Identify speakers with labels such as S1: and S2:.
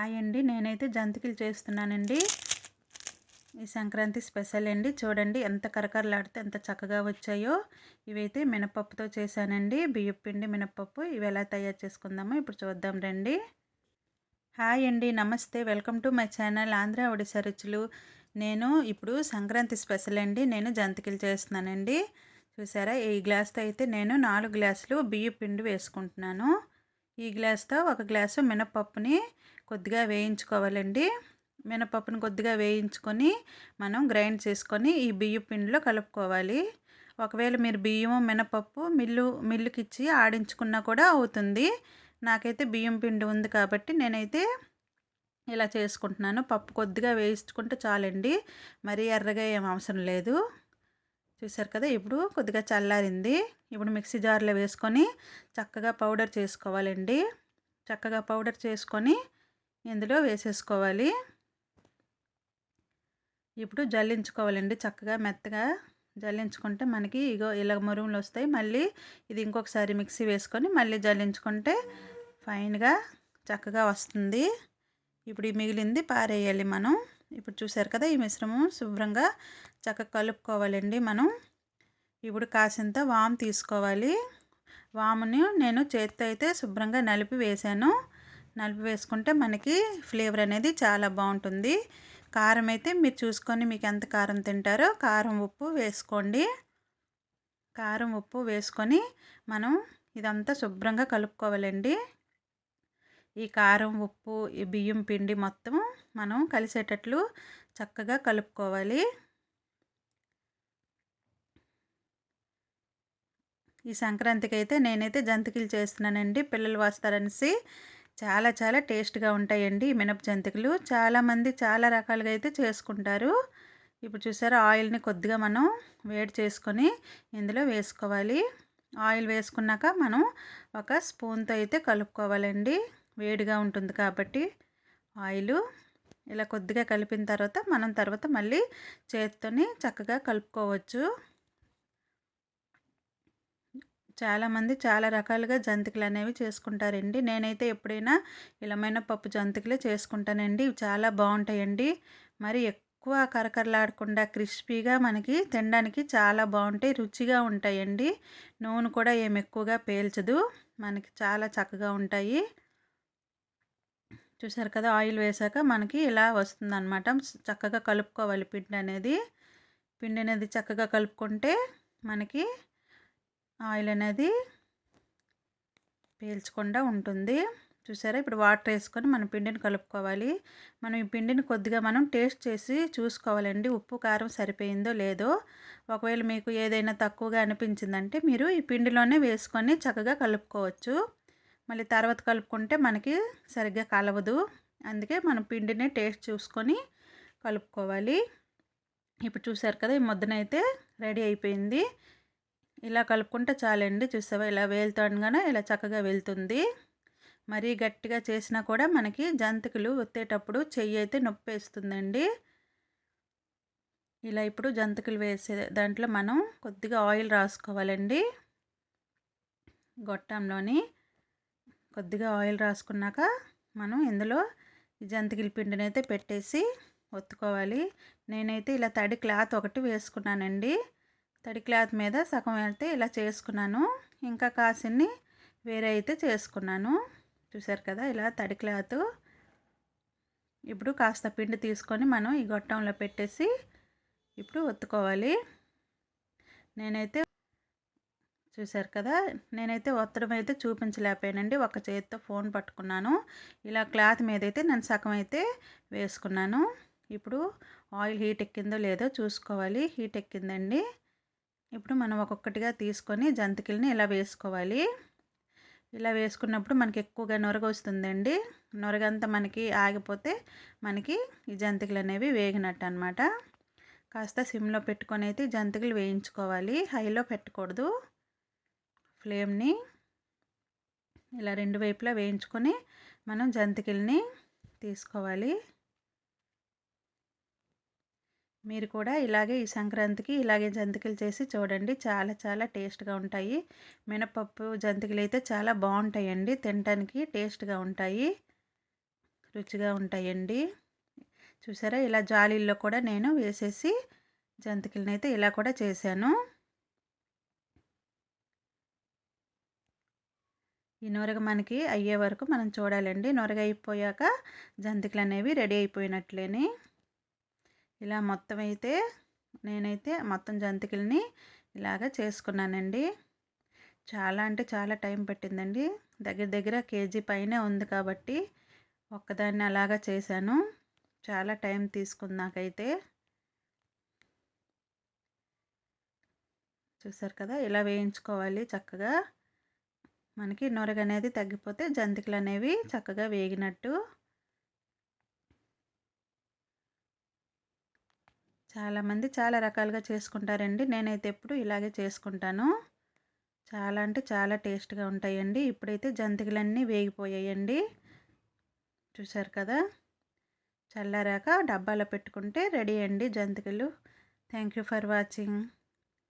S1: Hi అండి. నేనైతే జంతికలు చేస్తున్నానండి. ఈ సంక్రాంతి స్పెషల్ అండి. చూడండి ఎంత కరకరలాడితే ఎంత చక్కగా వచ్చాయో. ఇవైతే మినపప్పుతో చేశానండి. బియ్యపు పిండి, మినపప్పు. ఇవి ఎలా తయారు చేసుకుందామో ఇప్పుడు చూద్దాం రండి. హాయ్ అండి. నమస్తే. Welcome to my channel Andhra Odisha రుచులు. నేను ఇప్పుడు సంక్రాంతి స్పెషల్ అండి. నేను జంతికలు చేస్తున్నానండి. చూసారా, ఈ గ్లాస్తో అయితే నేను 4 గ్లాసులు బియ్యపు పిండి వేసుకుంటున్నాను. ఈ గ్లాస్తో 1 గ్లాసు మినపప్పుని కొద్దిగా వేయించుకోవాలండి. మినపప్పుని కొద్దిగా వేయించుకొని మనం గ్రైండ్ చేసుకొని ఈ బియ్యపు పిండిలో కలుపుకోవాలి. ఒకవేళ మీరు బియ్యం మినపప్పు మిల్లుకిచ్చి ఆడించుకున్నా కూడా అవుతుంది. నాకైతే బియ్యం పిండి ఉంది కాబట్టి నేనైతే ఇలా చేసుకుంటున్నాను. పప్పు కొద్దిగా వేయించుకుంటే చాలండి, మరీ ఎర్రగా ఏం అవసరం లేదు. చూసారు కదా, ఇప్పుడు కొద్దిగా చల్లారింది. ఇప్పుడు మిక్సీ జార్లో వేసుకొని చక్కగా పౌడర్ చేసుకోవాలండి. చక్కగా పౌడర్ చేసుకొని ఇందులో వేసేసుకోవాలి. ఇప్పుడు జల్లించుకోవాలండి. చక్కగా మెత్తగా జల్లించుకుంటే మనకి ఇగో ఇలా మురుములు వస్తాయి. మళ్ళీ ఇది ఇంకొకసారి మిక్సీ వేసుకొని మళ్ళీ జల్లించుకుంటే ఫైన్గా చక్కగా వస్తుంది. ఇప్పుడు ఈ మిగిలింది పారేయాలి మనం. ఇప్పుడు చూసారు కదా, ఈ మిశ్రమం శుభ్రంగా చక్కగా కలుపుకోవాలండి మనం. ఇప్పుడు కాసింత వాము తీసుకోవాలి. వాముని నేను చేత్తో అయితే శుభ్రంగా నలిపి వేసాను. నలిపి వేసుకుంటే మనకి ఫ్లేవర్ అనేది చాలా బాగుంటుంది. కారం అయితే మీరు చూసుకొని మీకు ఎంత కారం తింటారో కారం ఉప్పు వేసుకోండి. కారం ఉప్పు వేసుకొని మనం ఇదంతా శుభ్రంగా కలుపుకోవాలండి. ఈ కారం ఉప్పు ఈ బియ్యం పిండి మొత్తం మనం కలిసేటట్లు చక్కగా కలుపుకోవాలి. ఈ సంక్రాంతికి అయితే నేనైతే జంతికలు చేస్తున్నానండి. పిల్లలు వస్తారనేసి చాలా చాలా టేస్ట్గా ఉంటాయండి ఈ మినప జంతికలు. చాలామంది చాలా రకాలుగా అయితే చేసుకుంటారు. ఇప్పుడు చూసారా, ఆయిల్ని కొద్దిగా మనం వేడి చేసుకొని ఇందులో వేసుకోవాలి. ఆయిల్ వేసుకున్నాక మనం ఒక స్పూన్తో అయితే కలుపుకోవాలండి. వేడిగా ఉంటుంది కాబట్టి ఆయిల్ ఇలా కొద్దిగా కలిపిన తర్వాత మనం తర్వాత మళ్ళీ చేత్తోని చక్కగా కలుపుకోవచ్చు. చాలామంది చాలా రకాలుగా జంతికలు అనేవి చేసుకుంటారండి. నేనైతే ఎప్పుడైనా ఇలా మినపప్పు జంతికలే చేసుకుంటానండి. ఇవి చాలా బాగుంటాయండి. మరి ఎక్కువ కరకరలాడకుండా క్రిస్పీగా మనకి తినడానికి చాలా బాగుంటాయి, రుచిగా ఉంటాయండి. నూనె కూడా ఏమి ఎక్కువగా పేల్చదు, మనకి చాలా చక్కగా ఉంటాయి. చూసారు కదా, ఆయిల్ వేసాక మనకి ఇలా వస్తుందన్నమాట. చక్కగా కలుపుకోవాలి పిండి అనేది చక్కగా కలుపుకుంటే మనకి ఆయిల్ అనేది పీల్చకుండా ఉంటుంది. చూసారా, ఇప్పుడు వాటర్ వేసుకొని మనం పిండిని కలుపుకోవాలి. మనం ఈ పిండిని కొద్దిగా మనం టేస్ట్ చేసి చూసుకోవాలండి, ఉప్పు కారం సరిపోయిందో లేదో. ఒకవేళ మీకు ఏదైనా తక్కువగా అనిపించిందంటే మీరు ఈ పిండిలోనే వేసుకొని చక్కగా కలుపుకోవచ్చు. మళ్ళీ తర్వాత కలుపుకుంటే మనకి సరిగ్గా కలవదు. అందుకే మనం పిండిని టేస్ట్ చూసుకొని కలుపుకోవాలి. ఇప్పుడు చూసారు కదా, ఈ ముద్దనైతే రెడీ అయిపోయింది. ఇలా కలుపుకుంటే చాలండి. చూసావా, ఇలా వేలుతోనగానే ఇలా చక్కగా వెళ్తుంది. మరీ గట్టిగా చేసినా కూడా మనకి జంతికలు ఒత్తేటప్పుడు చెయ్యి అయితే నొప్పి వేస్తుందండి. ఇలా ఇప్పుడు జంతికలు వేసే దాంట్లో మనం కొద్దిగా ఆయిల్ రాసుకోవాలండి. గొట్టంలోని కొద్దిగా ఆయిల్ రాసుకున్నాక మనం ఇందులో ఈ జంతికల పిండిని అయితే పెట్టేసి ఒత్తుకోవాలి. నేనైతే ఇలా తడి క్లాత్ ఒకటి వేసుకున్నానండి. తడి క్లాత్ మీద సగం అయితే ఇలా చేసుకున్నాను. ఇంకా కాసిన్ని వేరే అయితే చేసుకున్నాను. చూసారు కదా, ఇలా తడి క్లాత్. ఇప్పుడు కాస్త పిండి తీసుకొని మనం ఈ గొట్టంలో పెట్టేసి ఇప్పుడు ఒత్తుకోవాలి. చూసారు కదా, నేనైతే ఒత్తడం అయితే చూపించలేకపోయానండి. ఒక చేతితో ఫోన్ పట్టుకున్నాను. ఇలా క్లాత్ మీద అయితే నేను సగం అయితే వేసుకున్నాను. ఇప్పుడు ఆయిల్ హీట్ ఎక్కిందో లేదో చూసుకోవాలి. హీట్ ఎక్కిందండి. ఇప్పుడు మనం ఒక్కొక్కటిగా తీసుకొని జంతికల్ని ఇలా వేసుకోవాలి. ఇలా వేసుకున్నప్పుడు మనకి ఎక్కువగా నొరగ వస్తుందండి. నొరగంతా మనకి ఆగిపోతే మనకి ఈ జంతికలు అనేవి వేగినట్టు అనమాట. కాస్త సిమ్లో పెట్టుకొని అయితే జంతికలు వేయించుకోవాలి, హైలో పెట్టకూడదు. ఫ్లేమ్ని ఇలా రెండు వైపులా వేయించుకొని మనం జంతికల్ని తీసుకోవాలి. మీరు కూడా ఇలాగే ఈ సంక్రాంతికి ఇలాగే జంతికలు చేసి చూడండి, చాలా చాలా టేస్ట్గా ఉంటాయి. మినపప్పు జంతికలు అయితే చాలా బాగుంటాయండి, తినడానికి టేస్ట్గా ఉంటాయి. రుచిగా ఉంటాయండి. చూసారా ఇలా జాలీల్లో కూడా నేను వేసేసి జంతికలను అయితే ఇలా కూడా చేశాను. ఈ నూరగ మనకి అయ్యే వరకు మనం చూడాలండి. నూరగ అయిపోయాక జంతికలు అనేవి రెడీ అయిపోయినట్లేని. ఇలా మొత్తం అయితే నేనైతే మొత్తం జంతికల్ని ఇలాగ చేసుకున్నానండి. చాలా అంటే చాలా టైం పట్టిందండి. దగ్గర దగ్గర కేజీ పైనే ఉంది కాబట్టి ఒక్కదాన్ని అలాగా చేశాను. చాలా టైం తీసుకుంది నాకైతే. చూసారు కదా ఇలా వేయించుకోవాలి చక్కగా. మనకి నొరగనేది తగ్గిపోతే జంతికలు అనేవి చక్కగా వేగినట్టు. చాలామంది చాలా రకాలుగా చేసుకుంటారండి. నేనైతే ఎప్పుడు ఇలాగే చేసుకుంటాను. చాలా అంటే చాలా టేస్ట్‌గా ఉంటాయండి. ఇప్పుడైతే జంతికలన్నీ వేగిపోయాయండి. చూసారు కదా! చల్లారాక డబ్బాలో పెట్టుకుంటే రెడీ అండి జంతికలు. Thank you for watching.